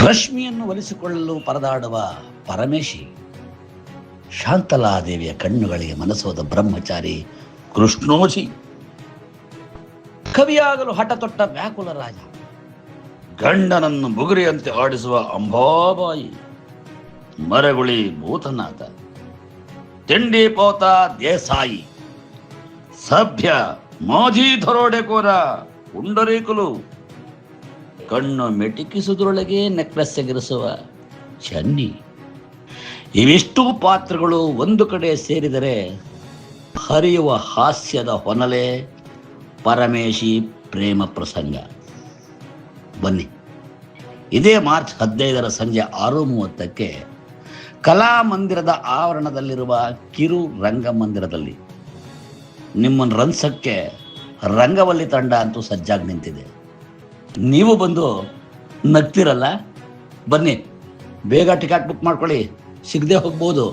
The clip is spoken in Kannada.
ರಶ್ಮಿಯನ್ನು ಒಲಿಸಿಕೊಳ್ಳಲು ಪರದಾಡುವ ಪರಮೇಶಿ, ಶಾಂತಲಾದೇವಿಯ ಕಣ್ಣುಗಳಿಗೆ ಮನಸೋದ ಬ್ರಹ್ಮಚಾರಿ ಕೃಷ್ಣೋಜಿ, ಕವಿಯಾಗಲು ಹಠ ತೊಟ್ಟ ವ್ಯಾಕುಲ ರಾಜ, ಗಂಡನನ್ನು ಬುಗುರಿಯಂತೆ ಆಡಿಸುವ ಅಂಬಾಬಾಯಿ, ಮರಗುಳಿ ಭೂತನಾಥ, ತಿಂಡಿ ಪೋತ ದೇಸಾಯಿ, ಸಭ್ಯ ಮಾಜಿ ದರೋಡೆಕೋರ ಪುಂಡರೀಕುಲು, ಕಣ್ಣು ಮೆಟಿಕಿಸುವುದರೊಳಗೆ ನೆಕ್ಲೆಸ್ ಎಗರಿಸುವ ಚನ್ನಿ. ಇವಿಷ್ಟು ಪಾತ್ರಗಳು ಒಂದು ಕಡೆ ಸೇರಿದರೆ ಹರಿಯುವ ಹಾಸ್ಯದ ಹೊನಲೆ ಪರಮೇಶಿ ಪ್ರೇಮ ಪ್ರಸಂಗ. ಬನ್ನಿ, ಇದೇ ಮಾರ್ಚ್ 15 ಸಂಜೆ 6:30 ಕಲಾಮಂದಿರದ ಆವರಣದಲ್ಲಿರುವ ಕಿರು ರಂಗಮಂದಿರದಲ್ಲಿ ನಿಮ್ಮನ್ನು ರಂಸಕ್ಕೆ ರಂಗವಲ್ಲಿ ತಂಡ ಅಂತೂ ಸಜ್ಜಾಗಿ ನಿಂತಿದೆ. ನೀವು ಬಂದು ನಗ್ತಿರಲ್ಲ? ಬನ್ನಿ, ಬೇಗ ಟಿಕೆಟ್ ಬುಕ್ ಮಾಡ್ಕೊಳ್ಳಿ, ಸಿಗದೆ ಹೋಗ್ಬೋದು.